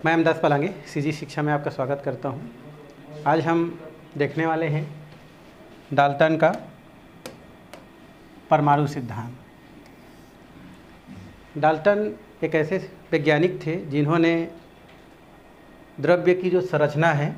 मैं अहमदास पलांगे सीजी शिक्षा में आपका स्वागत करता हूं। आज हम देखने वाले हैं डाल्टन का परमाणु सिद्धांत। डाल्टन एक ऐसे वैज्ञानिक थे जिन्होंने द्रव्य की जो संरचना है,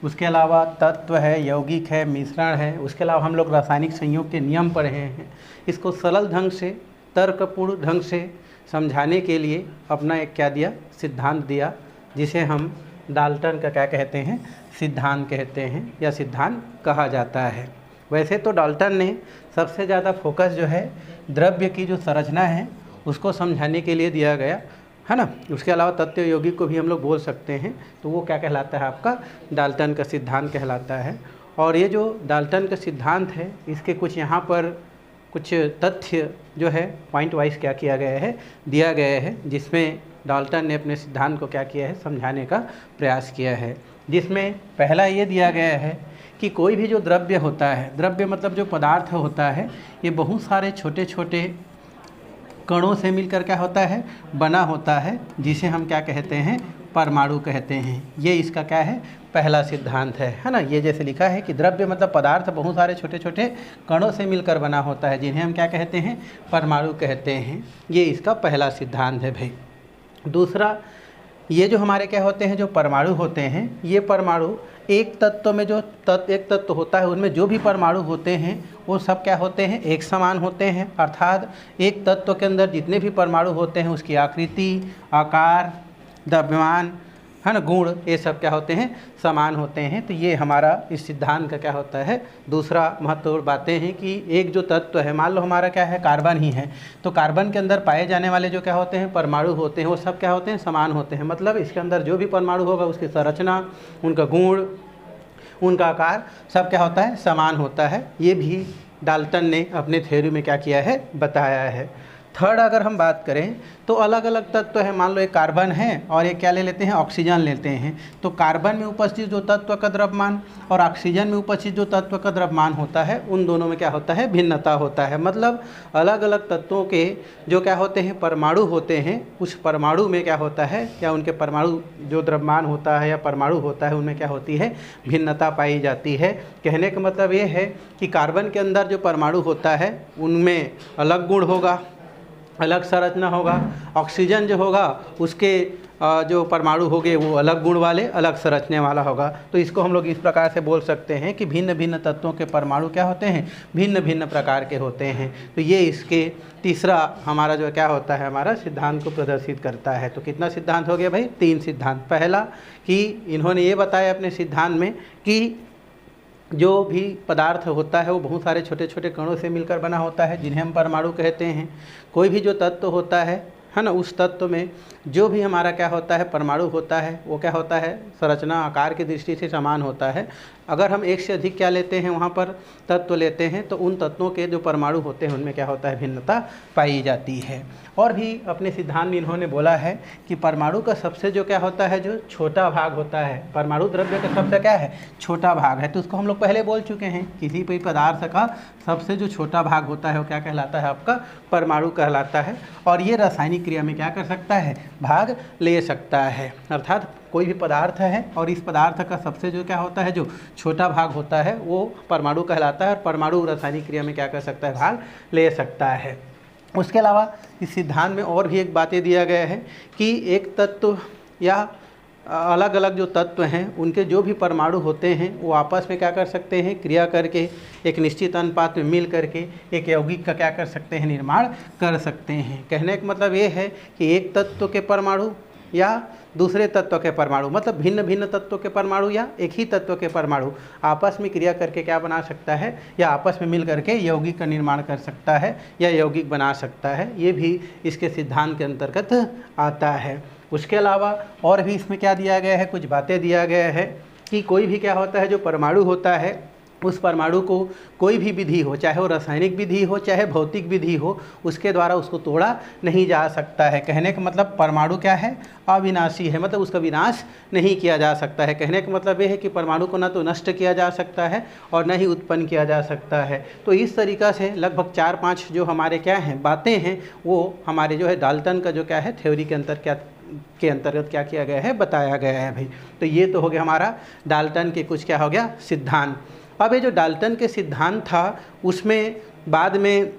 उसके अलावा तत्व है, यौगिक है, मिश्रण है, उसके अलावा हम लोग रासायनिक संयोग के नियम पढ़े हैं, इसको सरल ढंग से, तर्कपूर्ण ढंग से समझाने के लिए अपना एक क्या दिया, सिद्धांत दिया, जिसे हम डाल्टन का क्या कहते हैं, सिद्धांत कहते हैं या सिद्धांत कहा जाता है। वैसे तो डाल्टन ने सबसे ज़्यादा फोकस जो है द्रव्य की जो संरचना है उसको समझाने के लिए दिया गया है ना। उसके अलावा तत्व यौगिक को भी हम लोग बोल सकते हैं, तो वो क्या कहलाता है, आपका डाल्टन का सिद्धांत कहलाता है। और ये जो डाल्टन का सिद्धांत है, इसके कुछ यहाँ पर कुछ तथ्य जो है पॉइंट वाइज क्या किया गया है, दिया गया है, जिसमें डाल्टन ने अपने सिद्धांत को क्या किया है, समझाने का प्रयास किया है। जिसमें पहला ये दिया गया है कि कोई भी जो द्रव्य होता है, द्रव्य मतलब जो पदार्थ होता है, ये बहुत सारे छोटे छोटे कणों से मिलकर क्या होता है, बना होता है, जिसे हम क्या कहते हैं, परमाणु कहते हैं। ये इसका क्या है, पहला सिद्धांत है ना। ये जैसे लिखा है कि द्रव्य मतलब पदार्थ बहुत सारे छोटे छोटे कणों से मिलकर बना होता है, जिन्हें हम क्या कहते हैं, परमाणु कहते हैं। ये इसका पहला सिद्धांत है भाई। दूसरा, ये जो हमारे क्या होते हैं, जो परमाणु होते हैं, ये परमाणु एक तत्व में जो एक तत्व होता है, उनमें जो भी परमाणु होते हैं वो सब क्या होते हैं, एक समान होते हैं। अर्थात एक तत्व के अंदर जितने भी परमाणु होते हैं उसकी आकृति, आकार, द्रव्यमान है ना, गुण, ये सब क्या होते हैं, समान होते हैं। तो ये हमारा इस सिद्धांत का क्या होता है, दूसरा महत्वपूर्ण बातें हैं कि एक जो तत्व है, मान लो हमारा क्या है, कार्बन ही है, तो कार्बन के अंदर पाए जाने वाले जो क्या होते हैं, परमाणु होते हैं, वो सब क्या होते हैं, समान होते हैं। मतलब इसके अंदर जो भी परमाणु होगा उसकी संरचना, उनका गुण, उनका आकार सब क्या होता है, समान होता है। ये भी डाल्टन ने अपने थ्योरी में क्या किया है, बताया है। थर्ड, अगर हम बात करें तो अलग अलग तत्व है, मान लो एक कार्बन है और एक क्या ले लेते हैं, ऑक्सीजन लेते हैं, तो कार्बन में उपस्थित जो तत्व का द्रव्यमान और ऑक्सीजन में उपस्थित जो तत्व का द्रव्यमान होता है, उन दोनों में क्या होता है, भिन्नता होता है। मतलब अलग अलग तत्वों के जो क्या होते हैं, परमाणु होते हैं, उस परमाणु में क्या होता है, या उनके परमाणु जो द्रव्यमान होता है या परमाणु होता है, उनमें क्या होती है, भिन्नता पाई जाती है। कहने का मतलब ये है कि कार्बन के अंदर जो परमाणु होता है उनमें अलग गुण होगा, अलग संरचना होगा। ऑक्सीजन जो होगा उसके जो परमाणु होंगे वो अलग गुण वाले, अलग संरचना वाला होगा। तो इसको हम लोग इस प्रकार से बोल सकते हैं कि भिन्न भिन्न तत्वों के परमाणु क्या होते हैं, भिन्न भिन्न प्रकार के होते हैं। तो ये इसके तीसरा हमारा जो क्या होता है, हमारा सिद्धांत को प्रदर्शित करता है। तो कितना सिद्धांत हो गया भाई, 3 सिद्धांत। पहला कि इन्होंने ये बताया अपने सिद्धांत में कि जो भी पदार्थ होता है वो बहुत सारे छोटे छोटे कणों से मिलकर बना होता है, जिन्हें हम परमाणु कहते हैं। कोई भी जो तत्व होता है ना, उस तत्व में जो भी हमारा क्या होता है, परमाणु होता है, वो क्या होता है, संरचना, आकार की दृष्टि से समान होता है। अगर हम एक से अधिक क्या लेते हैं, वहाँ पर तत्व लेते हैं, तो उन तत्वों के जो परमाणु होते हैं उनमें क्या होता है, भिन्नता पाई जाती है। और भी अपने सिद्धांत में इन्होंने बोला है कि परमाणु का सबसे जो क्या होता है, जो छोटा भाग होता है, परमाणु द्रव्य का सबसे क्या है, छोटा भाग है। तो उसको हम लोग पहले बोल चुके हैं, किसी भी पदार्थ का सबसे जो छोटा भाग होता है वो क्या कहलाता है, आपका परमाणु कहलाता है। और ये रासायनिक क्रिया में क्या कर सकता है, भाग ले सकता है। अर्थात कोई भी पदार्थ है और इस पदार्थ का सबसे जो क्या होता है, जो छोटा भाग होता है, वो परमाणु कहलाता है। और परमाणु रासायनिक क्रिया में क्या कर सकता है, भाग ले सकता है। उसके अलावा इस सिद्धांत में और भी एक बातें दिया गया है कि एक तत्व या अलग अलग जो तत्व हैं उनके जो भी परमाणु होते हैं वो आपस में क्या कर सकते हैं, क्रिया करके एक निश्चित अनुपात में मिल करके एक यौगिक का क्या कर सकते हैं, निर्माण कर सकते हैं। कहने का मतलब ये है कि एक तत्व के परमाणु या दूसरे तत्व के परमाणु, मतलब भिन्न भिन्न तत्वों के परमाणु या एक ही तत्व के परमाणु आपस में क्रिया करके क्या बना सकता है, या आपस में मिल करके यौगिक का निर्माण कर सकता है या यौगिक बना सकता है। ये भी इसके सिद्धांत के अंतर्गत आता है। उसके अलावा और भी इसमें क्या दिया गया है, कुछ बातें दिया गया है कि कोई भी क्या होता है, जो परमाणु होता है, उस परमाणु को कोई भी विधि हो, चाहे वो रासायनिक विधि हो चाहे भौतिक विधि हो, उसके द्वारा उसको तोड़ा नहीं जा सकता है। कहने का मतलब परमाणु क्या है, अविनाशी है, मतलब उसका विनाश नहीं किया जा सकता है। कहने का मतलब ये है कि परमाणु को न तो नष्ट किया जा सकता है और न ही उत्पन्न किया जा सकता है। तो इस तरीक़ा से लगभग 4-5 जो हमारे क्या हैं बातें हैं, वो हमारे जो है डाल्टन का जो क्या है थ्योरी के अंतर क्या के अंतर्गत क्या किया गया है, बताया गया है भाई। तो ये तो हो गया हमारा डाल्टन के कुछ क्या हो गया, सिद्धांत। अब ये जो डाल्टन के सिद्धांत था उसमें बाद में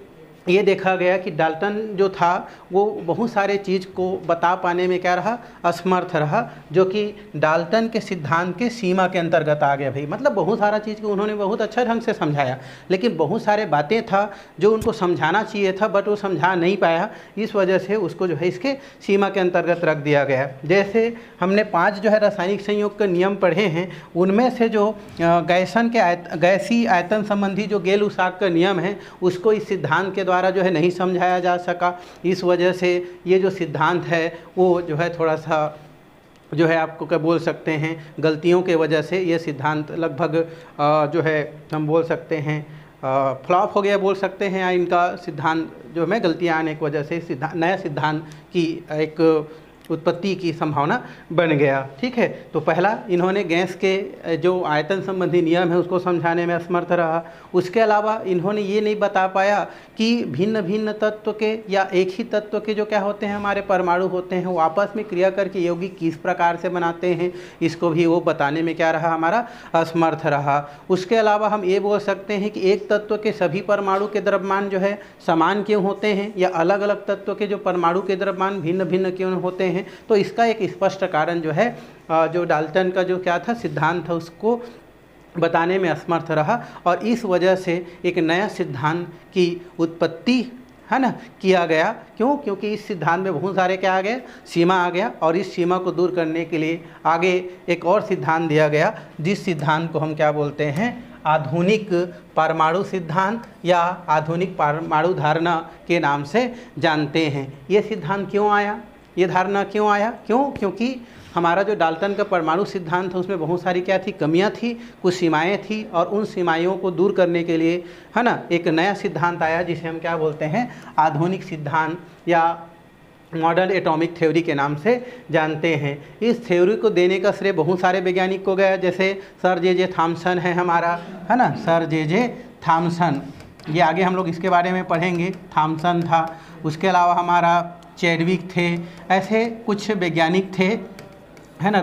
ये देखा गया कि डाल्टन जो था वो बहुत सारे चीज़ को बता पाने में क्या रहा, असमर्थ रहा, जो कि डाल्टन के सिद्धांत के सीमा के अंतर्गत आ गया भाई। मतलब बहुत सारा चीज़ को उन्होंने बहुत अच्छा ढंग से समझाया, लेकिन बहुत सारे बातें था जो उनको समझाना चाहिए था बट वो समझा नहीं पाया, इस वजह से उसको जो है इसके सीमा के अंतर्गत रख दिया गया। जैसे हमने 5 जो है रासायनिक संयोग के नियम पढ़े हैं, उनमें से जो गैसीय आयतन संबंधी जो गेल-लुसाक का नियम है उसको इस सिद्धांत के द्वारा जो है नहीं समझाया जा सका। इस वजह से ये जो सिद्धांत है वो जो है थोड़ा सा जो है आपको क्या बोल सकते हैं, गलतियों के वजह से ये सिद्धांत लगभग जो है हम बोल सकते हैं फ्लॉप हो गया बोल सकते हैं, या इनका सिद्धांत जो है गलतियाँ आने की वजह से नया सिद्धांत की एक उत्पत्ति की संभावना बन गया। ठीक है, तो पहला इन्होंने गैस के जो आयतन संबंधी नियम है उसको समझाने में असमर्थ रहा। उसके अलावा इन्होंने ये नहीं बता पाया कि भिन्न भिन्न तत्व के या एक ही तत्व के जो क्या होते हैं हमारे परमाणु होते हैं वो आपस में क्रिया करके यौगिक किस प्रकार से बनाते हैं, इसको भी वो बताने में क्या रहा, हमारा असमर्थ रहा। उसके अलावा हम ये बोल सकते हैं कि एक तत्व के सभी परमाणु के द्रव्यमान जो है समान क्यों होते हैं, या अलग अलग तत्व के जो परमाणु के द्रव्यमान भिन्न भिन्न क्यों होते हैं। तो इसका एक स्पष्ट कारण जो है जो डाल्टन का जो क्या था सिद्धांत था उसको बताने में असमर्थ रहा, और इस वजह से एक नया सिद्धांत की उत्पत्ति है ना किया गया। क्यों? क्योंकि इस सिद्धांत में बहुत सारे क्या आ गए, सीमा आ गया, और इस सीमा को दूर करने के लिए आगे एक और सिद्धांत दिया गया, जिस सिद्धांत को हम क्या बोलते हैं, आधुनिक परमाणु सिद्धांत या आधुनिक परमाणु धारणा के नाम से जानते हैं। ये सिद्धांत क्यों आया, ये धारणा क्यों आया? क्योंकि हमारा जो डाल्टन का परमाणु सिद्धांत था उसमें बहुत सारी क्या थी, कमियां थी, कुछ सीमाएं थी, और उन सीमाओं को दूर करने के लिए है ना एक नया सिद्धांत आया जिसे हम क्या बोलते हैं, आधुनिक सिद्धांत या मॉडर्न एटॉमिक थ्योरी के नाम से जानते हैं। इस थ्योरी को देने का श्रेय बहुत सारे वैज्ञानिक को गया, जैसे सर जे थॉमसन है हमारा, है ना, सर जे थॉमसन, ये आगे हम लोग इसके बारे में पढ़ेंगे, थॉमसन था। उसके अलावा हमारा चैडविक थे, ऐसे कुछ वैज्ञानिक थे, है ना,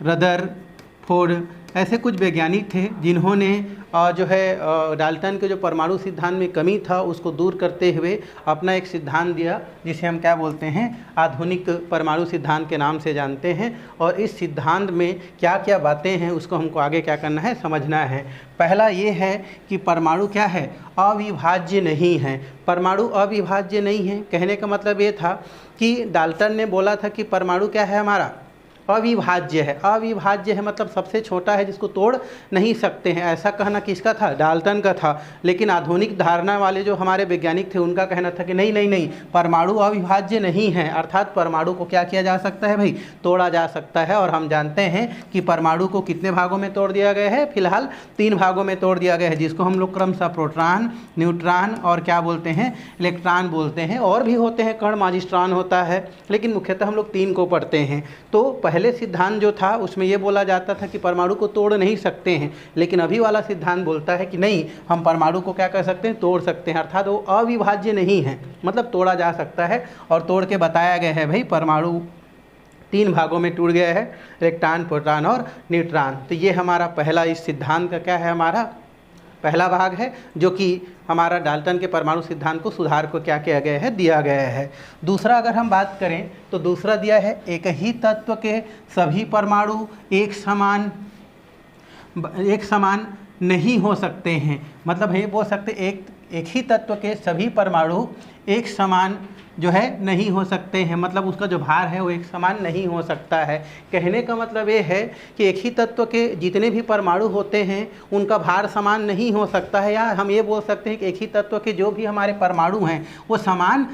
रदरफोर्ड, ऐसे कुछ वैज्ञानिक थे जिन्होंने जो है डाल्टन के जो परमाणु सिद्धांत में कमी था उसको दूर करते हुए अपना एक सिद्धांत दिया जिसे हम क्या बोलते हैं, आधुनिक परमाणु सिद्धांत के नाम से जानते हैं। और इस सिद्धांत में क्या क्या बातें हैं उसको हमको आगे क्या करना है, समझना है। पहला ये है कि परमाणु क्या है, अविभाज्य नहीं है। परमाणु अविभाज्य नहीं है कहने का मतलब ये था कि डाल्टन ने बोला था कि परमाणु क्या है हमारा, अविभाज्य है। अविभाज्य है मतलब सबसे छोटा है जिसको तोड़ नहीं सकते हैं, ऐसा कहना किसका था, डाल्टन का था। लेकिन आधुनिक धारणा वाले जो हमारे वैज्ञानिक थे उनका कहना था कि नहीं, परमाणु अविभाज्य नहीं है, अर्थात परमाणु को क्या किया जा सकता है भाई, तोड़ा जा सकता है। और हम जानते हैं कि परमाणु को कितने भागों में तोड़ दिया गया है, फिलहाल 3 भागों में तोड़ दिया गया है, जिसको हम लोग क्रमशः प्रोटॉन, न्यूट्रॉन और क्या बोलते हैं, इलेक्ट्रॉन बोलते हैं। और भी होते हैं, कण, माजिस्ट्रॉन होता है, लेकिन मुख्यतः हम लोग 3 को पढ़ते हैं। तो पहले सिद्धांत जो था उसमें ये बोला जाता था कि परमाणु को तोड़ नहीं सकते हैं, लेकिन अभी वाला सिद्धांत बोलता है कि नहीं, हम परमाणु को क्या कर सकते हैं, तोड़ सकते हैं, अर्थात वो अविभाज्य नहीं है, मतलब तोड़ा जा सकता है। और तोड़ के बताया गया है भाई परमाणु 3 भागों में टूट गया है, इलेक्ट्रॉन, प्रोटॉन और न्यूट्रॉन। तो ये हमारा पहला इस सिद्धांत का क्या है, हमारा पहला भाग है, जो कि हमारा डाल्टन के परमाणु सिद्धांत को सुधार को क्या किया गया है, दिया गया है। दूसरा अगर हम बात करें तो दूसरा दिया है, एक ही तत्व के सभी परमाणु एक समान नहीं हो सकते हैं। मतलब ये बोल सकते एक ही तत्व के सभी परमाणु एक समान जो है नहीं हो सकते हैं, मतलब उसका जो भार है वो एक समान नहीं हो सकता है। कहने का मतलब ये है कि एक ही तत्व के जितने भी परमाणु होते हैं उनका भार समान नहीं हो सकता है, या हम ये बोल सकते हैं कि एक ही तत्व के जो भी हमारे परमाणु हैं वो समान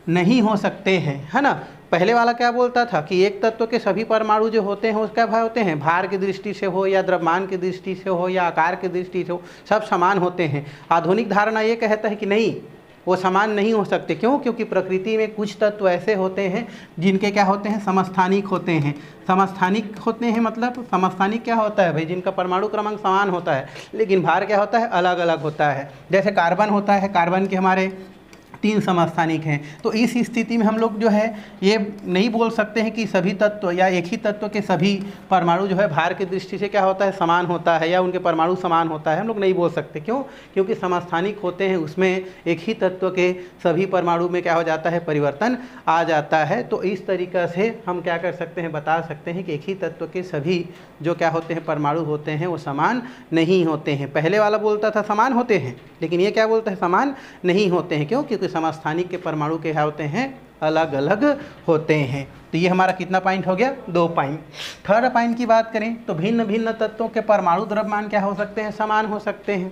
नहीं हो सकते हैं, है ना। पहले वाला क्या बोलता था कि एक तत्व के सभी परमाणु जो होते हैं उसका भार होते हैं, भार की दृष्टि से हो या द्रव्यमान की दृष्टि से हो या आकार की दृष्टि से हो, सब समान होते हैं। आधुनिक धारणा ये कहता है कि नहीं, वो समान नहीं हो सकते। क्यों? क्योंकि प्रकृति में कुछ तत्व ऐसे होते हैं जिनके क्या होते हैं, समस्थानिक होते हैं। समस्थानिक होते हैं मतलब समस्थानिक क्या होता है भाई, जिनका परमाणु क्रमांक समान होता है लेकिन भार क्या होता है, अलग अलग होता है। जैसे कार्बन होता है, कार्बन के हमारे 3 समस्थानिक हैं। तो इस स्थिति में हम लोग जो है ये नहीं बोल सकते हैं कि सभी तत्व या एक ही तत्व के सभी परमाणु जो है भार की दृष्टि से क्या होता है, समान होता है या उनके परमाणु समान होता है, हम लोग नहीं बोल सकते। क्यों? क्योंकि समस्थानिक होते हैं, उसमें एक ही तत्व के सभी परमाणु में क्या हो जाता है, परिवर्तन आ जाता है। तो इस तरीक़ा से हम क्या कर सकते हैं, बता सकते हैं कि एक ही तत्व के सभी जो क्या होते हैं परमाणु होते हैं वो समान नहीं होते हैं। पहले वाला बोलता था समान होते हैं, लेकिन ये क्या बोलता है, समान नहीं होते हैं। क्यों? क्योंकि समस्थानिक के परमाणु क्या होते हैं, अलग अलग होते हैं। तो ये हमारा कितना पॉइंट हो गया, 2 पॉइंट। थर्ड पॉइंट की बात करें तो भिन्न भिन्न तत्वों के परमाणु द्रव्यमान क्या हो सकते हैं, समान हो सकते हैं,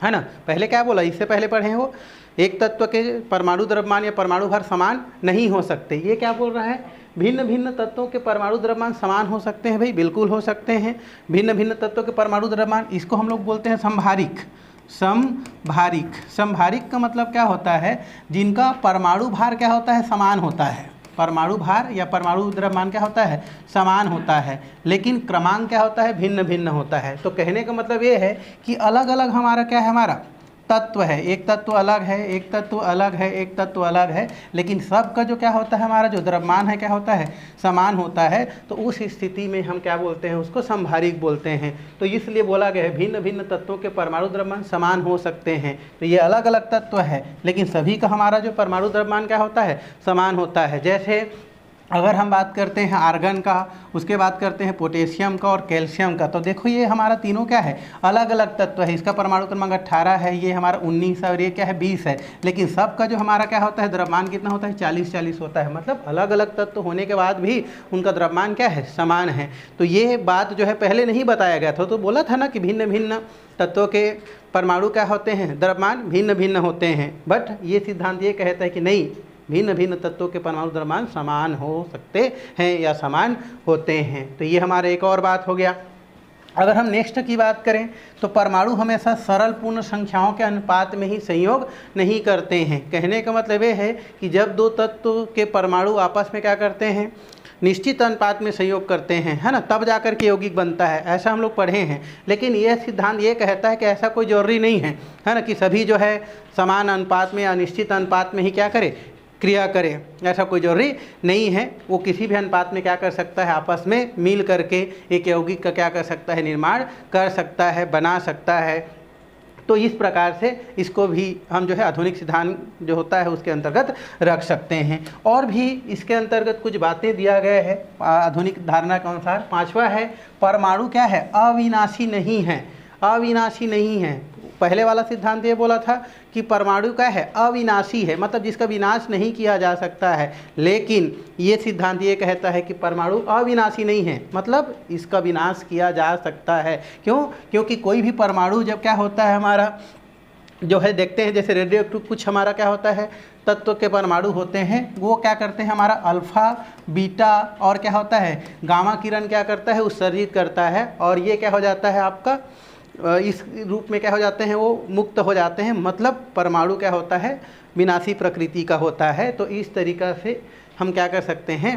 है ना। पहले क्या बोला, इससे पहले पढ़े हो, एक तत्व के परमाणु द्रव्यमान या परमाणु भार समान नहीं हो सकते। ये क्या बोल रहा है, भिन्न भिन्न तत्वों के परमाणु द्रव्यमान समान हो सकते हैं। भाई बिल्कुल हो सकते हैं। भिन्न भिन्न तत्वों के परमाणु द्रव्यमान, इसको हम लोग बोलते हैं समभारिक। समभारिक का मतलब क्या होता है, जिनका परमाणु भार क्या होता है, समान होता है। परमाणु भार या परमाणु द्रव्यमान क्या होता है, समान होता है, लेकिन क्रमांक क्या होता है, भिन्न भिन्न होता है। तो कहने का मतलब ये है कि अलग अलग हमारा क्या है, हमारा तत्व है, एक तत्व अलग है, एक तत्व अलग है, एक तत्व अलग है, लेकिन सबका जो क्या होता है, हमारा जो द्रव्यमान है क्या होता है, समान होता है। तो उस स्थिति में हम क्या बोलते हैं, उसको समभारिक बोलते हैं। तो इसलिए बोला गया है भिन्न भिन्न तत्वों के परमाणु द्रव्यमान समान हो सकते हैं। तो ये अलग अलग तत्व है, लेकिन सभी का हमारा जो परमाणु द्रव्यमान क्या होता है, समान होता है। जैसे अगर हम बात करते हैं आर्गन का, उसके बात करते हैं पोटेशियम का और कैल्शियम का, तो देखो ये हमारा तीनों क्या है, अलग अलग तत्व है। इसका परमाणु क्रमांक 18 है, ये हमारा 19 है और ये क्या है 20 है, लेकिन सबका जो हमारा क्या होता है, द्रव्यमान कितना होता है, 40-40 होता है। मतलब अलग अलग तत्व होने के बाद भी उनका द्रव्यमान क्या है, समान है। तो ये बात जो है पहले नहीं बताया गया था। तो बोला था ना कि भिन्न भिन्न तत्वों के परमाणु क्या होते हैं, द्रव्यमान भिन्न भिन्न होते हैं। बट ये सिद्धांत ये कहता है कि नहीं, भिन्न भिन्न तत्वों के परमाणु द्रव्यमान समान हो सकते हैं या समान होते हैं। तो ये हमारा एक और बात हो गया। अगर हम नेक्स्ट की बात करें तो परमाणु हमेशा सरल पूर्ण संख्याओं के अनुपात में ही संयोग नहीं करते हैं। कहने का मतलब ये है कि जब 2 तत्व के परमाणु आपस में क्या करते हैं, निश्चित अनुपात में संयोग करते हैं, है ना, तब जाकर के यौगिक बनता है। ऐसा हम लोग पढ़े हैं। लेकिन यह सिद्धांत ये कहता है कि ऐसा कोई जरूरी नहीं है ना, कि सभी जो है समान अनुपात में या निश्चित अनुपात में ही क्या करे, क्रिया करें। ऐसा कोई जरूरी नहीं है। वो किसी भी अनुपात में क्या कर सकता है, आपस में मिल करके एक यौगिक का क्या कर सकता है, निर्माण कर सकता है, बना सकता है। तो इस प्रकार से इसको भी हम जो है आधुनिक सिद्धांत जो होता है उसके अंतर्गत रख सकते हैं। और भी इसके अंतर्गत कुछ बातें दिया गया है आधुनिक धारणा के अनुसार। 5वां है, परमाणु क्या है, अविनाशी नहीं है। अविनाशी नहीं है। पहले वाला सिद्धांत ये बोला था कि परमाणु क्या है, अविनाशी है, मतलब जिसका विनाश नहीं किया जा सकता है। लेकिन ये सिद्धांत ये कहता है कि परमाणु अविनाशी नहीं है, मतलब इसका विनाश किया जा सकता है। क्यों? क्योंकि कोई भी परमाणु जब क्या होता है, हमारा जो है देखते हैं जैसे रेडियो एक्टिव कुछ हमारा क्या होता है, तत्व के परमाणु होते हैं, वो क्या करते हैं, हमारा अल्फा बीटा और क्या होता है, गामा किरण क्या करता है, उत्सर्जित करता है। और ये क्या हो जाता है, आपका इस रूप में क्या हो जाते हैं, वो मुक्त हो जाते हैं। मतलब परमाणु क्या होता है, विनाशी प्रकृति का होता है। तो इस तरीक़ा से हम क्या कर सकते हैं,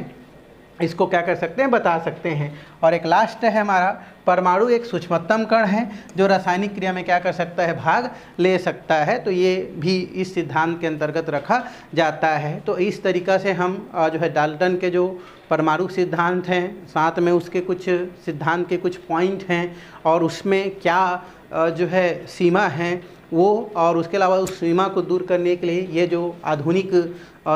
इसको क्या कर सकते हैं, बता सकते हैं। और एक लास्ट है हमारा, परमाणु एक सूक्ष्मतम कण है जो रासायनिक क्रिया में क्या कर सकता है, भाग ले सकता है। तो ये भी इस सिद्धांत के अंतर्गत रखा जाता है। तो इस तरीक़ा से हम जो है डाल्टन के जो परमाणु सिद्धांत हैं, साथ में उसके कुछ सिद्धांत के कुछ पॉइंट हैं और उसमें क्या जो है सीमा है वो, और उसके अलावा उस सीमा को दूर करने के लिए ये जो आधुनिक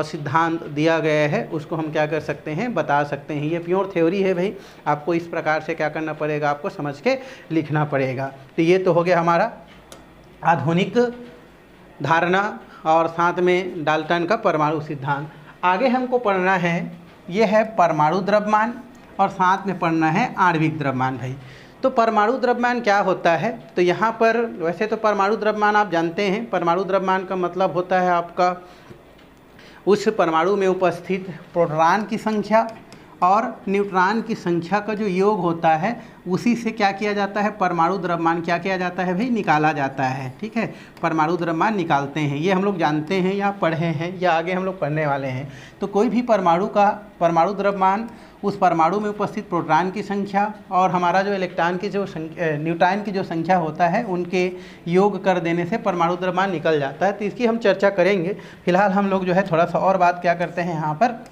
सिद्धांत दिया गया है उसको हम क्या कर सकते हैं, बता सकते हैं। ये प्योर थ्योरी है भाई, आपको इस प्रकार से क्या करना पड़ेगा, आपको समझ के लिखना पड़ेगा। तो ये तो हो गया हमारा आधुनिक धारणा और साथ में डाल्टन का परमाणु सिद्धांत। आगे हमको पढ़ना है, ये है परमाणु द्रव्यमान और साथ में पढ़ना है आणविक द्रव्यमान। भाई तो परमाणु द्रव्यमान क्या होता है, तो यहाँ पर वैसे तो परमाणु द्रव्यमान आप जानते हैं, परमाणु द्रव्यमान का मतलब होता है आपका उस परमाणु में उपस्थित प्रोटॉन की संख्या और न्यूट्रॉन की संख्या का जो योग होता है उसी से क्या किया जाता है, परमाणु द्रव्यमान क्या किया जाता है भाई, निकाला जाता है। ठीक है, परमाणु द्रव्यमान निकालते हैं, ये हम लोग जानते हैं या पढ़े हैं या आगे हम लोग पढ़ने वाले हैं। तो कोई भी परमाणु का परमाणु द्रव्यमान उस परमाणु में उपस्थित प्रोटॉन की संख्या और हमारा जो इलेक्ट्रॉन की जो न्यूट्रॉन की जो संख्या होता है उनके योग कर देने से परमाणु द्रव्यमान निकल जाता है। तो इसकी हम चर्चा करेंगे। फिलहाल हम लोग जो है थोड़ा सा और बात क्या करते हैं यहाँ पर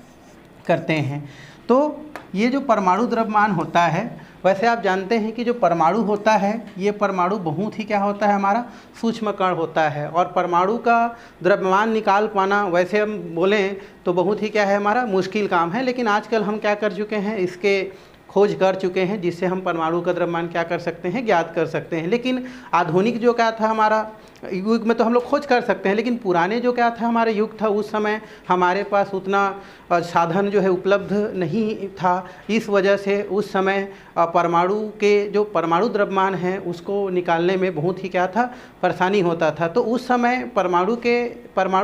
करते हैं। तो ये जो परमाणु द्रव्यमान होता है, वैसे आप जानते हैं कि जो परमाणु होता है ये परमाणु बहुत ही क्या होता है, हमारा सूक्ष्म कण होता है। और परमाणु का द्रव्यमान निकाल पाना वैसे हम बोलें तो बहुत ही क्या है, हमारा मुश्किल काम है। लेकिन आजकल हम क्या कर चुके हैं, इसके खोज कर चुके हैं जिससे हम परमाणु का द्रव्यमान क्या कर सकते हैं, ज्ञात कर सकते हैं। लेकिन आधुनिक जो क्या था हमारा युग में तो हम लोग खोज कर सकते हैं, लेकिन पुराने जो क्या था हमारे युग था उस समय हमारे पास उतना साधन जो है उपलब्ध नहीं था। इस वजह से उस समय परमाणु के जो परमाणु द्रव्यमान है उसको निकालने में बहुत ही क्या था, परेशानी होता था। तो उस समय परमाणु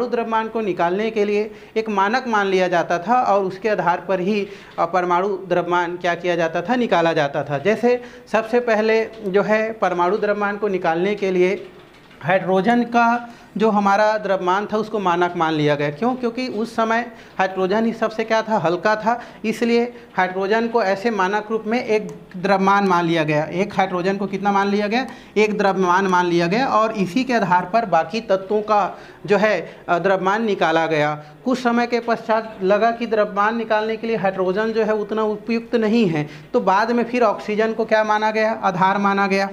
द्रव्यमान को निकालने के लिए एक मानक मान लिया जाता था और उसके आधार पर ही परमाणु द्रव्यमान क्या किया जाता था, निकाला जाता था। जैसे सबसे पहले जो है परमाणु द्रव्यमान को निकालने के लिए हाइड्रोजन का जो हमारा द्रव्यमान था उसको मानक मान लिया गया। क्यों? क्योंकि उस समय हाइड्रोजन ही सबसे क्या था, हल्का था, इसलिए हाइड्रोजन को ऐसे मानक रूप में एक द्रव्यमान मान लिया गया। एक हाइड्रोजन को कितना मान लिया गया, एक द्रव्यमान मान लिया गया और इसी के आधार पर बाकी तत्वों का जो है द्रव्यमान निकाला गया। कुछ समय के पश्चात लगा कि द्रव्यमान निकालने के लिए हाइड्रोजन जो है उतना उपयुक्त नहीं है, तो बाद में फिर ऑक्सीजन को क्या माना गया, आधार माना गया।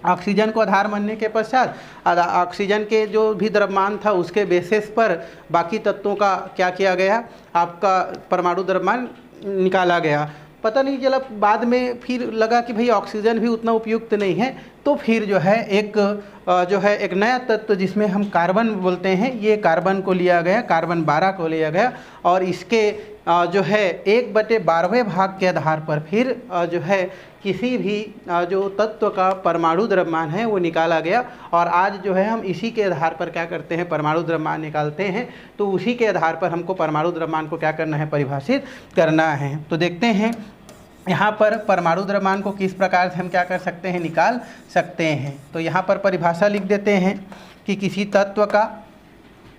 ऑक्सीजन को आधार मानने के पश्चात ऑक्सीजन के जो भी द्रव्यमान था उसके बेसिस पर बाकी तत्वों का क्या किया गया, आपका परमाणु द्रव्यमान निकाला गया। पता नहीं चला, बाद में फिर लगा कि भाई ऑक्सीजन भी उतना उपयुक्त नहीं है, तो फिर जो है एक नया तत्व जिसमें हम कार्बन बोलते हैं, ये कार्बन को लिया गया, कार्बन 12 को लिया गया और इसके जो है 1/12वें भाग के आधार पर फिर जो है किसी भी जो तत्व का परमाणु द्रव्यमान है वो निकाला गया। और आज जो है हम इसी के आधार पर क्या करते हैं, परमाणु द्रव्यमान निकालते हैं। तो उसी के आधार पर हमको परमाणु द्रव्यमान को क्या करना है, परिभाषित करना है। तो देखते हैं यहाँ पर परमाणु द्रव्यमान को किस प्रकार से हम क्या कर सकते हैं, निकाल सकते हैं। तो यहाँ पर परिभाषा लिख देते हैं कि किसी तत्व का,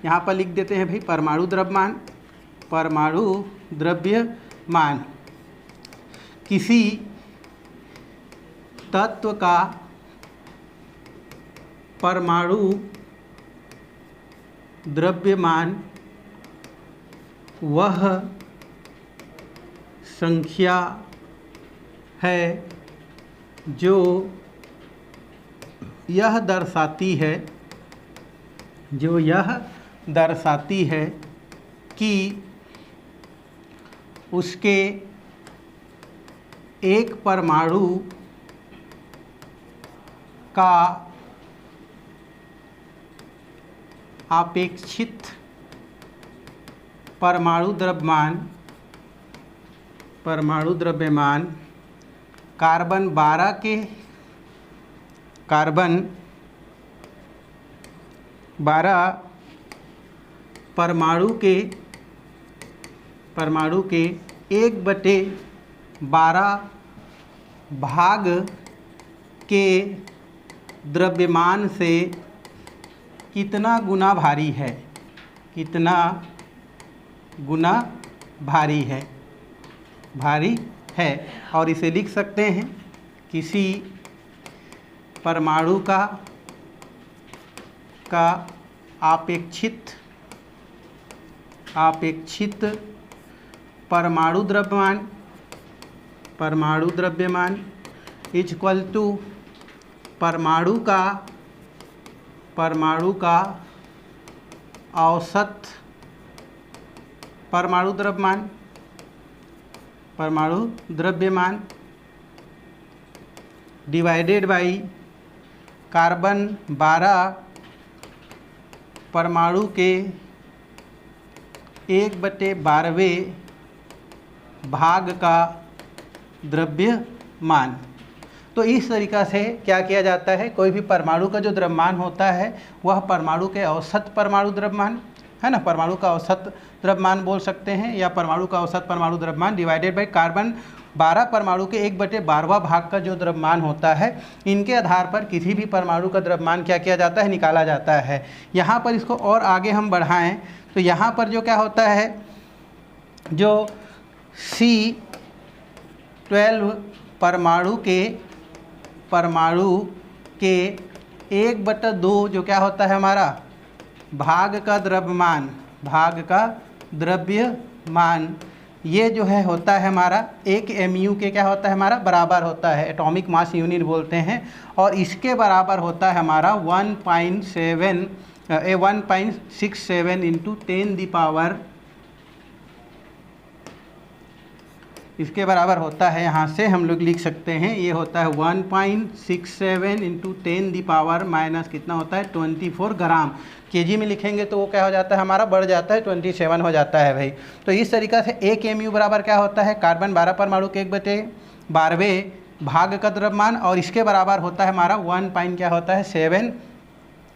यहाँ पर लिख देते हैं भाई परमाणु द्रव्यमान। परमाणु द्रव्यमान किसी तत्व का परमाणु द्रव्यमान वह संख्या है जो यह दर्शाती है कि उसके एक परमाणु का अपेक्षित परमाणु द्रव्यमान कार्बन 12 परमाणु के 1/12 भाग के द्रव्यमान से कितना गुना भारी है, कितना गुना भारी है। और इसे लिख सकते हैं किसी परमाणु का अपेक्षित परमाणु द्रव्यमान इक्वल टू परमाणु का औसत परमाणु द्रव्यमान डिवाइडेड बाई कार्बन 12 परमाणु के 1/12वें भाग का द्रव्यमान। तो इस तरीक़ा से क्या किया जाता है, कोई भी परमाणु का जो द्रव्यमान होता है वह परमाणु के औसत परमाणु द्रव्यमान है ना, परमाणु का औसत द्रव्यमान बोल सकते हैं, या परमाणु का औसत परमाणु द्रव्यमान डिवाइडेड बाई कार्बन 12 परमाणु के 1/12वां भाग का जो द्रव्यमान होता है, इनके आधार पर किसी भी परमाणु का द्रव्यमान क्या किया जाता है, निकाला जाता है। यहाँ पर इसको और आगे हम बढ़ाएं तो यहाँ पर जो क्या होता है, जो C 12 परमाणु के 1/2 जो क्या होता है हमारा भाग का द्रव्यमान, ये जो है होता है हमारा 1 mu के क्या होता है हमारा बराबर होता है, एटॉमिक मास यूनिट बोलते हैं। और इसके बराबर होता है हमारा 1.67 इंटू 10 दी पावर, इसके बराबर होता है, यहाँ से हम लोग लिख सकते हैं, ये होता है 1.67 इंटू 10 दी पावर माइनस कितना होता है 24 ग्राम। केजी में लिखेंगे तो वो क्या हो जाता है हमारा बढ़ जाता है 27 हो जाता है भाई। तो इस तरीक़ा से 1 mu बराबर क्या होता है कार्बन 12 परमाणु के 1/12वें भाग का द्रव्यमान, और इसके बराबर होता है हमारा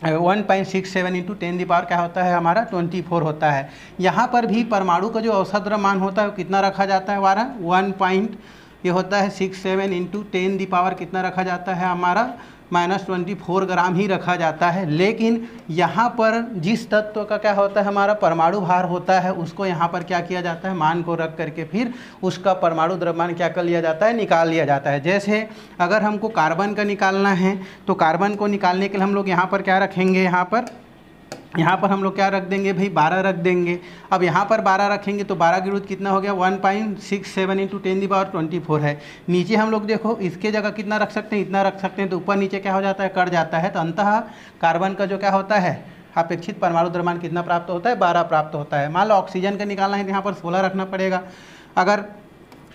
1.67 इंटू 10 दी पावर क्या होता है हमारा 24 होता है। यहाँ पर भी परमाणु का जो औसत द्रव्यमान होता है वो कितना रखा जाता है हमारा 1.67 इंटू 10 दी पावर कितना रखा जाता है हमारा -24 ग्राम ही रखा जाता है। लेकिन यहाँ पर जिस तत्व का क्या होता है हमारा परमाणु भार होता है उसको यहाँ पर क्या किया जाता है मान को रख करके फिर उसका परमाणु द्रव्यमान क्या कर लिया जाता है निकाल लिया जाता है। जैसे अगर हमको कार्बन का निकालना है तो कार्बन को निकालने के लिए हम लोग यहाँ पर क्या रखेंगे, यहाँ पर हम लोग क्या रख देंगे भाई 12 रख देंगे। अब यहाँ पर 12 रखेंगे तो 12 की रूट कितना हो गया 1.67 इंटू 10 दी पावर 24 है। नीचे हम लोग देखो इसके जगह कितना रख सकते हैं, इतना रख सकते हैं, तो ऊपर नीचे क्या हो जाता है कट जाता है। तो अंततः कार्बन का जो क्या होता है अपेक्षित परमाणु द्रव्यमान कितना प्राप्त होता है 12 प्राप्त होता है। मान लो ऑक्सीजन का निकालना है तो यहाँ पर 16 रखना पड़ेगा, अगर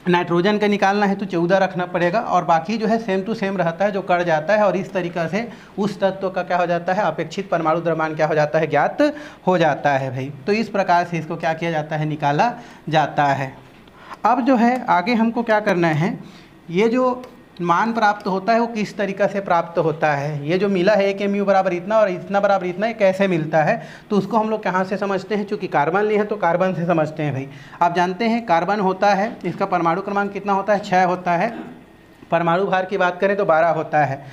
नाइट्रोजन का निकालना है तो 14 रखना पड़ेगा, और बाकी जो है सेम टू सेम रहता है जो कट जाता है। और इस तरीक़ा से उस तत्व का क्या हो जाता है अपेक्षित परमाणु द्रव्यमान क्या हो जाता है ज्ञात हो जाता है भाई। तो इस प्रकार से इसको क्या किया जाता है निकाला जाता है। अब जो है आगे हमको क्या करना है, ये जो मान प्राप्त होता है वो किस तरीक़ा से प्राप्त होता है, ये जो मिला है 1 mu बराबर इतना और इतना बराबर इतना, ये कैसे मिलता है, तो उसको हम लोग कहाँ से समझते हैं। चूँकि कार्बन लिए हैं तो कार्बन से समझते हैं भाई। आप जानते हैं कार्बन होता है, इसका परमाणु क्रमांक कितना होता है 6 होता है, परमाणु भार की बात करें तो 12 होता है।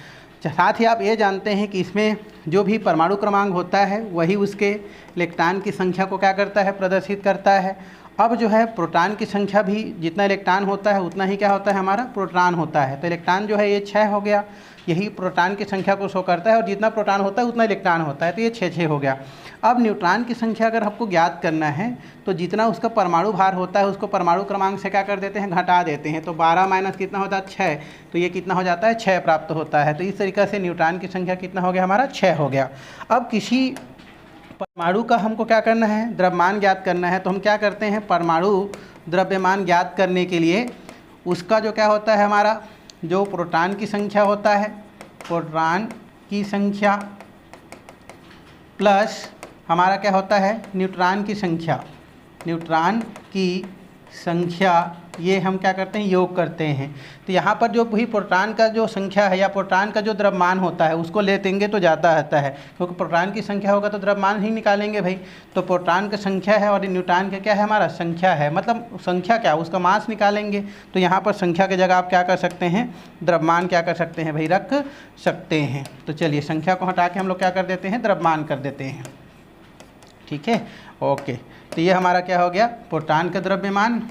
साथ ही आप ये जानते हैं कि इसमें जो भी परमाणु क्रमांक होता है वही उसके इलेक्ट्रॉन की संख्या को क्या करता है प्रदर्शित करता है। अब जो है प्रोटॉन की संख्या भी जितना इलेक्ट्रॉन होता है उतना ही क्या होता है हमारा प्रोटॉन होता है। तो इलेक्ट्रॉन जो है ये 6 हो गया, यही प्रोटॉन की संख्या को शो करता है, और जितना प्रोटॉन होता है उतना इलेक्ट्रॉन होता है, तो ये 6 हो गया। अब न्यूट्रॉन की संख्या अगर आपको ज्ञात करना है तो जितना उसका परमाणु भार होता है उसको परमाणु क्रमांक से क्या कर देते हैं घटा देते हैं। तो 12 माइनस कितना होता है 6, तो ये कितना हो जाता है 6 प्राप्त होता है। तो इस तरीक़े से न्यूट्रॉन की संख्या कितना हो गया हमारा 6 हो गया। अब किसी परमाणु का हमको क्या करना है द्रव्यमान ज्ञात करना है, तो हम क्या करते हैं परमाणु द्रव्यमान ज्ञात करने के लिए उसका जो क्या होता है हमारा जो प्रोटॉन की संख्या होता है, प्रोटॉन की संख्या प्लस हमारा क्या होता है न्यूट्रॉन की संख्या, ये हम क्या करते हैं योग करते हैं। तो यहाँ पर जो भी प्रोटॉन का जो संख्या है या प्रोटॉन का जो द्रव्यमान होता है उसको ले देंगे तो जाता रहता है, क्योंकि प्रोटॉन की संख्या होगा तो द्रव्यमान ही निकालेंगे भाई। तो प्रोटॉन की संख्या है और न्यूट्रॉन का क्या है हमारा संख्या है, मतलब संख्या क्या उसका मास निकालेंगे। तो यहाँ पर संख्या की जगह आप क्या कर सकते हैं द्रव्यमान क्या कर सकते हैं भाई रख सकते हैं। तो चलिए संख्या को हटा के हम लोग क्या कर देते हैं द्रव्यमान कर देते हैं, ठीक है ओके। तो ये हमारा क्या हो गया प्रोटॉन का द्रव्यमान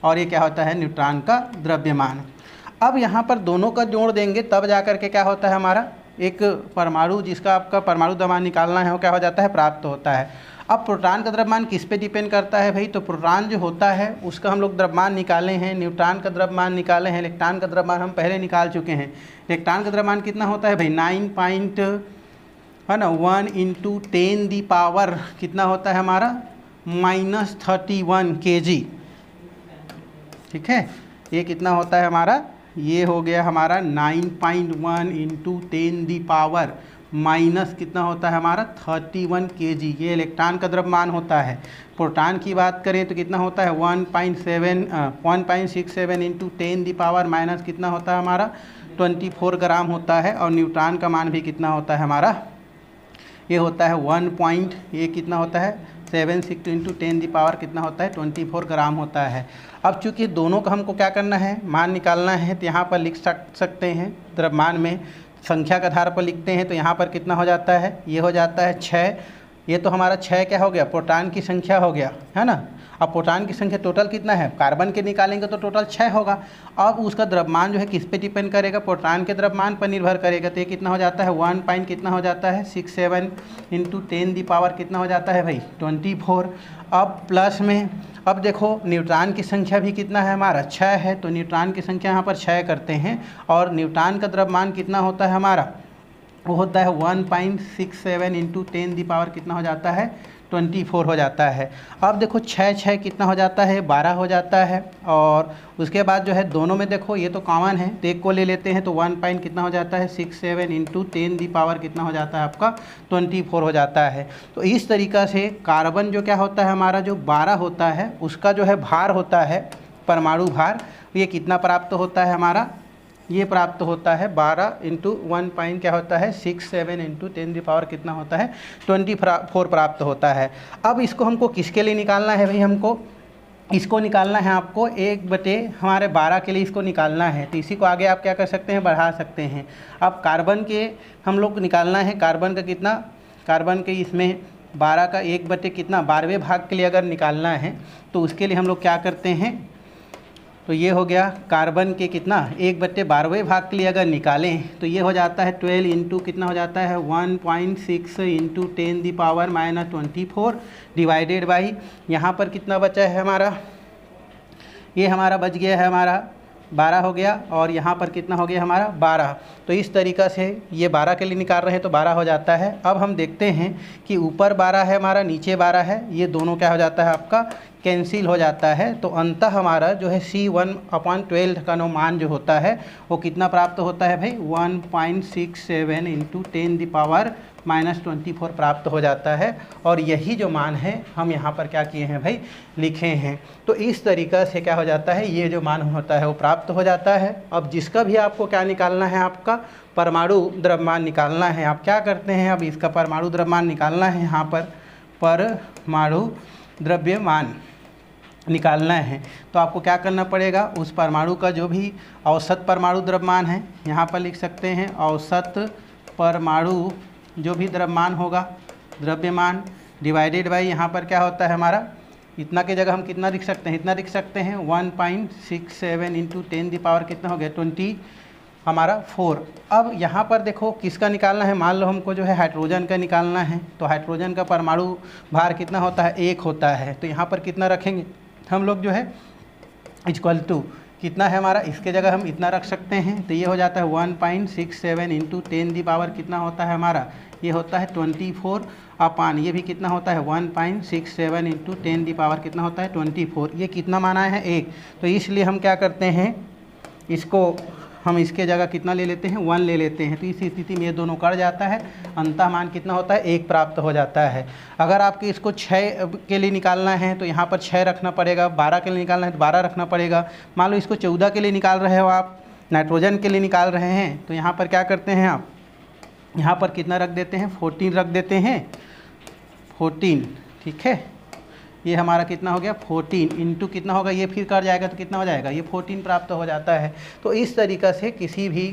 और ये क्या होता है न्यूट्रॉन का द्रव्यमान। अब यहाँ पर दोनों का जोड़ देंगे तब जा कर के क्या होता है हमारा एक परमाणु जिसका आपका परमाणु द्रव्यमान निकालना है वो क्या हो जाता है प्राप्त होता है। अब प्रोटॉन का द्रव्यमान किस पे डिपेंड करता है भाई, तो प्रोटॉन जो होता है उसका हम लोग द्रव्यमान निकाले हैं, न्यूट्रॉन का द्रव्यमान निकाले हैं, इलेक्ट्रॉन का द्रव्यमान हम पहले निकाल चुके हैं। इलेक्ट्रॉन का द्रव्यमान कितना होता है भाई 9.1 इंटू 10 दी पावर कितना होता है हमारा -31 kg, ठीक है। ये कितना होता है हमारा ये हो गया हमारा 9.1 इंटू 10 दी पावर माइनस कितना होता है हमारा 31 kg, ये इलेक्ट्रॉन का द्रव्यमान होता है। प्रोटॉन की बात करें तो कितना होता है 1.67 इंटू 10 दी पावर माइनस कितना होता है हमारा 24 ग्राम होता है। और न्यूट्रॉन का मान भी कितना होता है हमारा ये होता है 1. कितना होता है 76 इंटू 10 दी पावर कितना होता है 24 ग्राम होता है। अब चूँकि दोनों का हमको क्या करना है मान निकालना है तो यहाँ पर लिख सकते हैं द्रव्यमान में संख्या के आधार पर लिखते हैं। तो यहाँ पर कितना हो जाता है ये हो जाता है 6, ये तो हमारा 6 क्या हो गया प्रोटॉन की संख्या हो गया है ना। अब प्रोटॉन की संख्या टोटल कितना है, कार्बन के निकालेंगे तो टोटल 6 होगा। अब उसका द्रव्यमान जो है किस पे डिपेंड करेगा, प्रोटॉन के द्रव्यमान पर निर्भर करेगा। तो ये कितना हो जाता है 1 पॉइंट कितना हो जाता है 67 इंटू 10 दी पावर कितना हो जाता है भाई 24। अब प्लस में अब देखो न्यूट्रॉन की संख्या भी कितना है हमारा 6 है, तो न्यूट्रॉन की संख्या यहाँ पर 6 करते हैं और न्यूट्रॉन का द्रव्यमान कितना होता है हमारा, वो होता है 1.67 इंटू 10 दी पावर कितना हो जाता है 24 हो जाता है। अब देखो 6 कितना हो जाता है 12 हो जाता है। और उसके बाद जो है दोनों में देखो ये तो कॉमन है तो एक को ले लेते हैं, तो 1 पॉइंट कितना हो जाता है 67 इंटू 10 दी पावर कितना हो जाता है आपका 24 हो जाता है। तो इस तरीक़ा से कार्बन जो क्या होता है हमारा जो 12 होता है उसका जो है भार होता है परमाणु भार, ये कितना प्राप्त होता है हमारा, ये प्राप्त होता है 12 इंटू 1 पॉइंट क्या होता है 67 इंटू 10 दी पावर कितना होता है 24 प्राप्त होता है। अब इसको हमको किसके लिए निकालना है भाई, हमको इसको निकालना है आपको 1/12 के लिए इसको निकालना है। तो इसी को आगे आप क्या कर सकते हैं बढ़ा सकते हैं। अब कार्बन के हम लोग निकालना है, कार्बन का कितना, कार्बन के इसमें 12 का 1/12वें भाग के लिए अगर निकालना है तो उसके लिए हम लोग क्या करते हैं, तो ये हो गया कार्बन के कितना 1/12वें भाग के लिए अगर निकालें तो ये हो जाता है 12 इंटू कितना हो जाता है 1.6 into 10 the power -24 divided by यहाँ पर कितना बचा है हमारा, ये हमारा बच गया है हमारा 12 हो गया और यहाँ पर कितना हो गया हमारा 12। तो इस तरीक़ा से ये 12 के लिए निकाल रहे हैं तो 12 हो जाता है। अब हम देखते हैं कि ऊपर 12 है हमारा नीचे 12 है, ये दोनों क्या हो जाता है आपका कैंसिल हो जाता है। तो अंततः हमारा जो है C1/12 का मान जो होता है वो कितना प्राप्त होता है भाई 1.67 इंटू 10 दी पावर -24 प्राप्त हो जाता है। और यही जो मान है हम यहाँ पर क्या किए हैं भाई लिखे हैं। तो इस तरीक़ा से क्या हो जाता है ये जो मान होता है वो प्राप्त हो जाता है। अब जिसका भी आपको क्या निकालना है, आपका परमाणु द्रव्यमान निकालना है, आप क्या करते हैं अब इसका परमाणु द्रव्यमान निकालना है, यहाँ पर परमाणु द्रव्यमान निकालना है तो आपको क्या करना पड़ेगा, उस परमाणु का जो भी औसत परमाणु द्रव्यमान है यहाँ पर लिख सकते हैं, औसत परमाणु जो भी द्रव्यमान होगा द्रव्यमान डिवाइडेड बाई यहाँ पर क्या होता है हमारा, इतना की जगह हम कितना लिख सकते हैं, इतना लिख सकते हैं 1.67 इंटू 10 दी पावर कितना हो गया 20 हमारा 4। अब यहाँ पर देखो किसका निकालना है, मान लो हमको जो है हाइड्रोजन का निकालना है, तो हाइड्रोजन का परमाणु भार कितना होता है 1 होता है। तो यहाँ पर कितना रखेंगे हम लोग जो है इक्वल टू कितना है हमारा, इसके जगह हम इतना रख सकते हैं। तो ये हो जाता है 1.67 इंटू 10 दी पावर कितना होता है हमारा, ये होता है 24 अपान ये भी कितना होता है 1.67 इंटू 10 दी पावर कितना होता है 24। ये कितना माना है 1, तो इसलिए हम क्या करते हैं इसको हम इसके जगह कितना ले लेते हैं 1 ले लेते हैं। तो इस स्थिति में ये दोनों कट जाता है, अंतः मान कितना होता है 1 प्राप्त हो जाता है। अगर आपके इसको 6 के लिए निकालना है तो यहाँ पर 6 रखना पड़ेगा, 12 के लिए निकालना है तो 12 रखना पड़ेगा। मान लो इसको 14 के लिए निकाल रहे हो आप, नाइट्रोजन के लिए निकाल रहे हैं, तो यहाँ पर क्या करते हैं आप, यहाँ पर कितना रख देते हैं 14 रख देते हैं 14, ठीक है। ये हमारा कितना हो गया 14 इंटू कितना होगा, ये फिर कर जाएगा तो कितना हो जाएगा ये 14 प्राप्त हो जाता है। तो इस तरीक़ा से किसी भी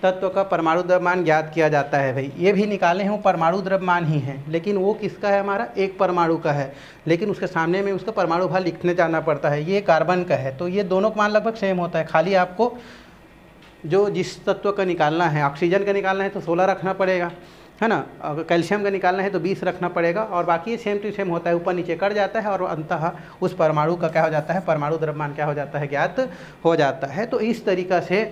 तत्व का परमाणु द्रव्यमान ज्ञात किया जाता है भाई। ये भी निकाले हैं वो परमाणु द्रव्यमान ही है, लेकिन वो किसका है हमारा एक परमाणु का है, लेकिन उसके सामने में उसका परमाणु भार लिखने जाना पड़ता है, ये कार्बन का है। तो ये दोनों का मान लगभग सेम होता है, खाली आपको जो जिस तत्व का निकालना है, ऑक्सीजन का निकालना है तो 16 रखना पड़ेगा, है ना। अगर कैल्शियम का निकालना है तो 20 रखना पड़ेगा, और बाकी ये सेम टू सेम होता है, ऊपर नीचे कट जाता है और अंततः उस परमाणु का क्या हो जाता है, परमाणु द्रव्यमान क्या हो जाता है, ज्ञात हो जाता है। तो इस तरीक़ा से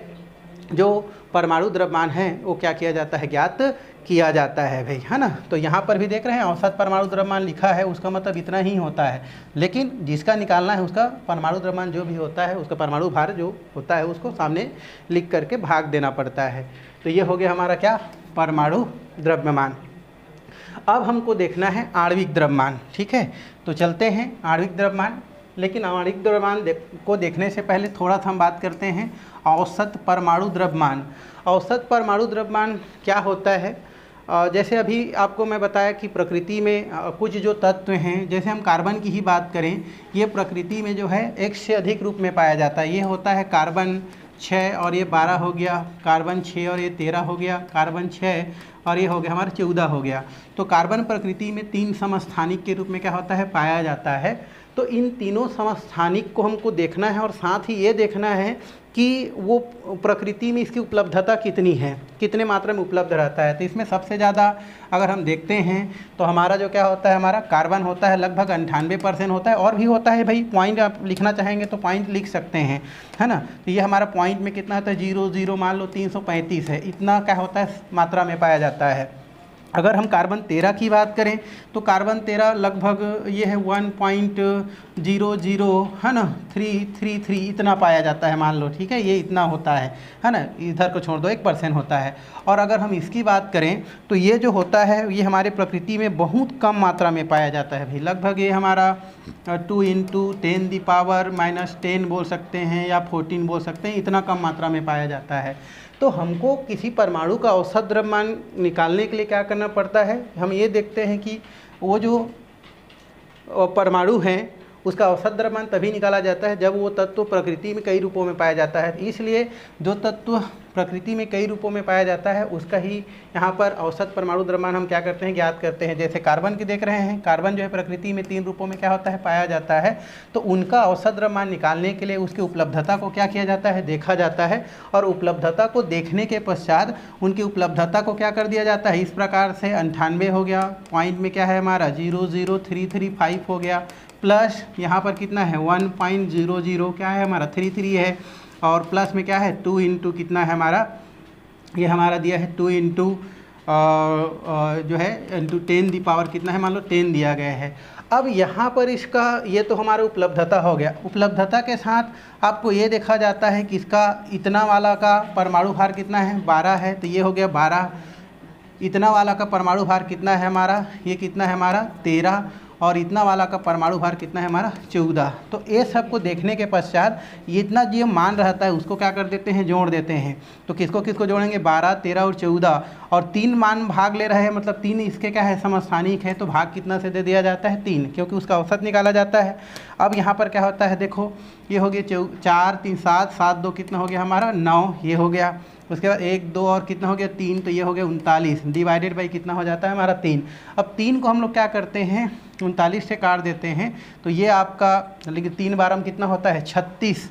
जो परमाणु द्रव्यमान है वो क्या किया जाता है, ज्ञात किया जाता है भाई, है ना। तो यहाँ पर भी देख रहे हैं औसत परमाणु द्रव्यमान लिखा है, उसका मतलब इतना ही होता है, लेकिन जिसका निकालना है उसका परमाणु द्रव्यमान जो भी होता है उसका परमाणु भार जो होता है उसको सामने लिख करके भाग देना पड़ता है। तो ये हो गया हमारा क्या, परमाणु द्रव्यमान। अब हमको देखना है आणविक द्रव्यमान, ठीक है। तो चलते हैं आणविक द्रव्यमान, लेकिन आणविक द्रव्यमान को देखने से पहले थोड़ा सा हम बात करते हैं औसत परमाणु द्रव्यमान। औसत परमाणु द्रव्यमान क्या होता है, जैसे अभी आपको मैं बताया कि प्रकृति में कुछ जो तत्व हैं, जैसे हम कार्बन की ही बात करें, ये प्रकृति में जो है एक से अधिक रूप में पाया जाता है। ये होता है कार्बन 6 और ये 12 हो गया, कार्बन 6 और ये 13 हो गया, कार्बन 6 और ये हो गया हमारा 14 हो गया। तो कार्बन प्रकृति में 3 समस्थानिक के रूप में क्या होता है, पाया जाता है। तो इन तीनों समस्थानिक को हमको देखना है और साथ ही ये देखना है कि वो प्रकृति में इसकी उपलब्धता कितनी है, कितने मात्रा में उपलब्ध रहता है। तो इसमें सबसे ज़्यादा अगर हम देखते हैं तो हमारा जो क्या होता है, हमारा कार्बन होता है, लगभग 98% होता है। और भी होता है भाई, पॉइंट आप लिखना चाहेंगे तो पॉइंट लिख सकते हैं, है ना। तो ये हमारा पॉइंट में कितना होता है, 0 मान लो 335 है, इतना क्या होता है मात्रा में पाया जाता है। अगर हम कार्बन 13 की बात करें तो कार्बन 13 लगभग ये है 1.00 है ना 333 इतना पाया जाता है, मान लो, ठीक है, ये इतना होता है ना, इधर को छोड़ दो 1% होता है। और अगर हम इसकी बात करें तो ये जो होता है ये हमारे प्रकृति में बहुत कम मात्रा में पाया जाता है भाई, लगभग ये हमारा 2 × 10⁻⁻10 बोल सकते हैं या 14 बोल सकते हैं, इतना कम मात्रा में पाया जाता है। तो हमको किसी परमाणु का औसत द्रव्यमान निकालने के लिए क्या करना पड़ता है, हम ये देखते हैं कि वो जो परमाणु हैं उसका औसत द्रव्यमान तभी निकाला जाता है जब वो तत्व प्रकृति में कई रूपों में पाया जाता है। इसलिए जो तत्व प्रकृति में कई रूपों में पाया जाता है उसका ही यहाँ पर औसत परमाणु द्रव्यमान हम क्या करते हैं, ज्ञात करते हैं। जैसे कार्बन की देख रहे हैं, कार्बन जो है प्रकृति में 3 रूपों में क्या होता है, पाया जाता है। तो उनका औसत द्रव्यमान निकालने के लिए उसकी उपलब्धता को क्या किया जाता है, देखा जाता है। और उपलब्धता को देखने के पश्चात उनकी उपलब्धता को क्या कर दिया जाता है, इस प्रकार से 98 हो गया, पॉइंट में क्या है हमारा 00335 हो गया, प्लस यहाँ पर कितना है 1.00 क्या है हमारा 33 है, और प्लस में क्या है 2 × कितना है हमारा, ये हमारा दिया है 2 × जो है × 10⁻, कितना है मान लो 10 दिया गया है। अब यहाँ पर इसका ये तो हमारा उपलब्धता हो गया। उपलब्धता के साथ आपको ये देखा जाता है कि इसका इतना वाला का परमाणु भार कितना है, 12 है, तो ये हो गया 12। इतना वाला का परमाणु भार कितना है हमारा, ये कितना है हमारा 13, और इतना वाला का परमाणु भार कितना है हमारा 14। तो ये सब को देखने के पश्चात ये इतना जो मान रहता है उसको क्या कर देते हैं, जोड़ देते हैं। तो किसको किसको जोड़ेंगे, 12, 13 और 14, और 3 मान भाग ले रहे हैं, मतलब 3 इसके क्या है समस्थानिक है, तो भाग कितना से दे दिया जाता है 3, क्योंकि उसका औसत निकाला जाता है। अब यहाँ पर क्या होता है, देखो ये हो गया 4, 3, 7, 7, 2 कितना हो गया हमारा 9, ये हो गया। उसके बाद 1, 2 और कितना हो गया 3, तो ये हो गया 39, डिवाइडेड बाई कितना हो जाता है हमारा 3। अब 3 को हम लोग क्या करते हैं 39 से काट देते हैं, तो ये आपका, लेकिन 3 बारम कितना होता है 36,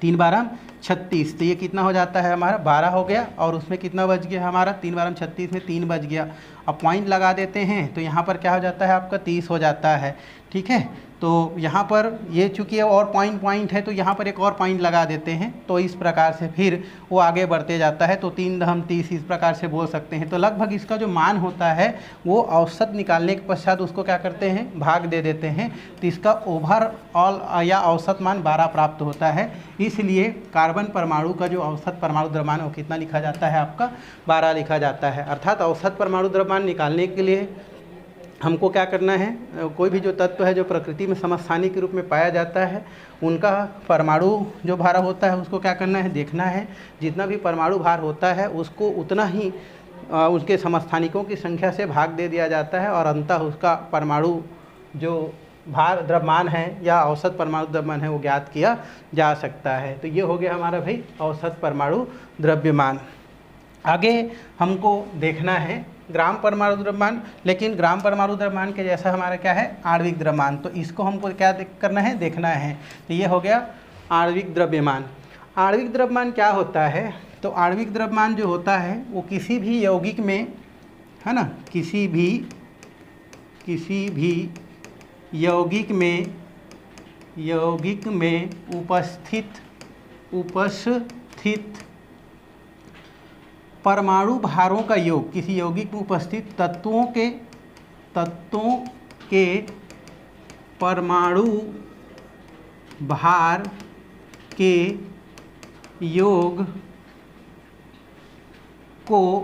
3 बारम 36, तो ये कितना हो जाता है हमारा 12 हो गया, और उसमें कितना बच गया हमारा 3 बारम 36 में 3 बच गया। अब पॉइंट लगा देते हैं तो यहाँ पर क्या हो जाता है आपका 30 हो जाता है, ठीक है। तो यहाँ पर ये चूँकि और पॉइंट है तो यहाँ पर एक और पॉइंट लगा देते हैं, तो इस प्रकार से फिर वो आगे बढ़ते जाता है। तो 3×30 इस प्रकार से बोल सकते हैं। तो लगभग इसका जो मान होता है वो औसत निकालने के पश्चात उसको क्या करते हैं, भाग दे देते हैं, तो इसका ओवरऑल या औसत मान 12 प्राप्त होता है। इसलिए कार्बन परमाणु का जो औसत परमाणु द्रव्यमान वो कितना लिखा जाता है आपका 12 लिखा जाता है। अर्थात औसत परमाणु द्रव्यमान निकालने के लिए हमको क्या करना है, कोई भी जो तत्व है जो प्रकृति में समस्थानिक के रूप में पाया जाता है उनका परमाणु जो भार होता है उसको क्या करना है, देखना है। जितना भी परमाणु भार होता है उसको उतना ही उसके समस्थानिकों की संख्या से भाग दे दिया जाता है, और अंततः उसका परमाणु जो भार द्रव्यमान है या औसत परमाणु द्रव्यमान है वो ज्ञात किया जा सकता है। तो ये हो गया हमारा भाई औसत परमाणु द्रव्यमान। आगे हमको देखना है ग्राम परमाणु द्रव्यमान, लेकिन ग्राम परमाणु द्रव्यमान के जैसा हमारा क्या है आणविक द्रव्यमान, तो इसको हमको क्या करना है, देखना है। तो ये हो गया आणविक द्रव्यमान। आणविक द्रव्यमान क्या होता है, तो आणविक द्रव्यमान जो होता है वो किसी भी यौगिक में, है ना, किसी भी यौगिक में उपस्थित परमाणु भारों का योग, किसी यौगिक में उपस्थित तत्वों के परमाणु भार के योग को,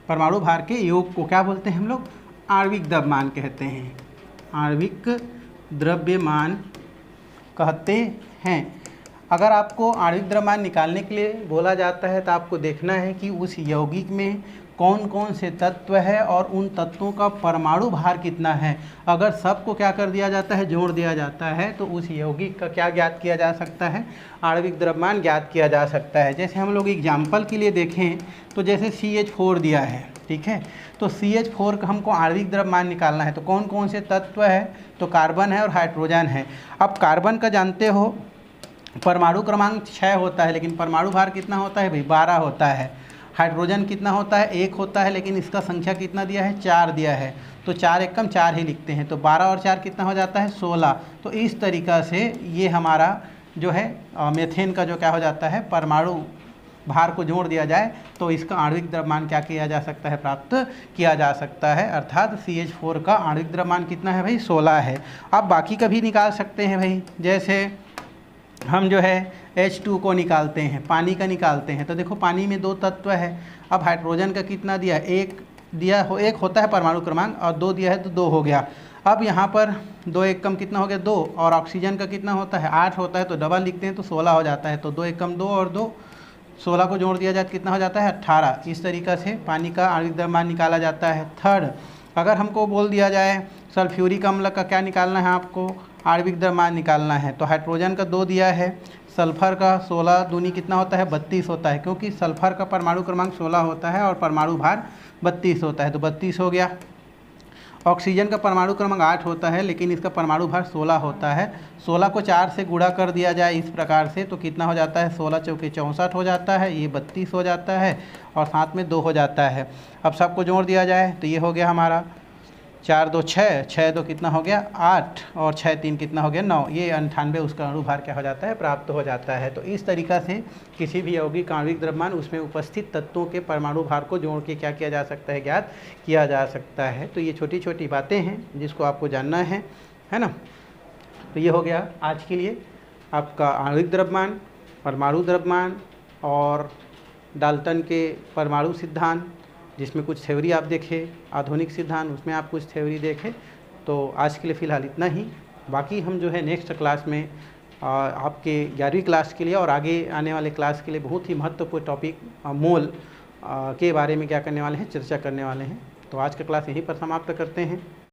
परमाणु भार के योग को क्या बोलते हैं हम लोग, आणविक द्रव्यमान कहते हैं। आणविक द्रव्यमान कहते हैं। अगर आपको आणविक द्रव्यमान निकालने के लिए बोला जाता है तो आपको देखना है कि उस यौगिक में कौन कौन से तत्व है और उन तत्वों का परमाणु भार कितना है। अगर सबको क्या कर दिया जाता है, जोड़ दिया जाता है, तो उस यौगिक का क्या ज्ञात किया जा सकता है, आणविक द्रव्यमान ज्ञात किया जा सकता है। जैसे हम लोग एग्जाम्पल के लिए देखें तो जैसे CH4 दिया है, ठीक है। तो CH4 का हमको आणविक द्रव्यमान निकालना है। तो कौन कौन से तत्व है, तो कार्बन है और हाइड्रोजन है। अब कार्बन का जानते हो परमाणु क्रमांक 6 होता है, लेकिन परमाणु भार कितना होता है भाई, 12 होता है। हाइड्रोजन कितना होता है, 1 होता है, लेकिन इसका संख्या कितना दिया है, 4 दिया है। तो 4 एकम 4 ही लिखते हैं। तो 12 और 4 कितना हो जाता है, 16। तो इस तरीक़ा से ये हमारा जो है मीथेन का जो क्या हो जाता है, परमाणु भार को जोड़ दिया जाए तो इसका आणविक द्रव्यमान क्या किया जा सकता है, प्राप्त किया जा सकता है। अर्थात CH4 का आणविक द्रव्यमान कितना है भाई, 16 है। आप बाकी का भी निकाल सकते हैं भाई, जैसे हम जो है H2 को निकालते हैं, पानी का निकालते हैं। तो देखो पानी में 2 तत्व है। अब हाइड्रोजन का कितना दिया, 1 होता है परमाणु क्रमांक, और 2 दिया है तो 2 हो गया। अब यहाँ पर 2 एकम कितना हो गया, 2, और ऑक्सीजन का कितना होता है, 8 होता है। तो डबल लिखते हैं तो 16 हो जाता है। तो 2 एकम 2 और 2, 16 को जोड़ दिया जाए तो कितना हो जाता है, 18। इस तरीक़ा से पानी का आणविक द्रव्यमान निकाला जाता है। थर्ड, अगर हमको बोल दिया जाए सल्फ्यूरिक अम्ल का क्या निकालना है, आपको आणविक द्रव्यमान निकालना है। तो हाइड्रोजन का 2 दिया है, सल्फर का 16 दूनी कितना होता है, 32 होता है, क्योंकि सल्फर का परमाणु क्रमांक 16 होता है और परमाणु भार 32 होता है। तो 32 हो गया। ऑक्सीजन का परमाणु क्रमांक 8 होता है, लेकिन इसका परमाणु भार 16 होता है। 16 को 4 से गुणा कर दिया जाए इस प्रकार से तो कितना हो जाता है, 16 चौके 64 हो जाता है, ये 32 हो जाता है और साथ में 2 हो जाता है। अब सबको जोड़ दिया जाए तो ये हो गया हमारा 4 2 6, 6 2 कितना हो गया, 8, और 6 3 कितना हो गया, 9। ये 98 उसका अणुभार क्या हो जाता है, प्राप्त हो जाता है। तो इस तरीक़ा से किसी भी यौगिक आणविक द्रव्यमान उसमें उपस्थित तत्वों के परमाणु भार को जोड़ के क्या किया जा सकता है, ज्ञात किया जा सकता है। तो ये छोटी छोटी बातें हैं जिसको आपको जानना है ना। तो ये हो गया आज के लिए आपका आणविक द्रव्यमान, परमाणु द्रव्यमान और डाल्टन के परमाणु सिद्धांत, जिसमें कुछ थ्योरी आप देखें, आधुनिक सिद्धांत उसमें आप कुछ थ्योरी देखें। तो आज के लिए फ़िलहाल इतना ही। बाकी हम जो है नेक्स्ट क्लास में आपके 11वीं क्लास के लिए और आगे आने वाले क्लास के लिए बहुत ही महत्वपूर्ण टॉपिक मोल के बारे में क्या करने वाले हैं, चर्चा करने वाले हैं। तो आज का क्लास यहीं पर समाप्त करते हैं।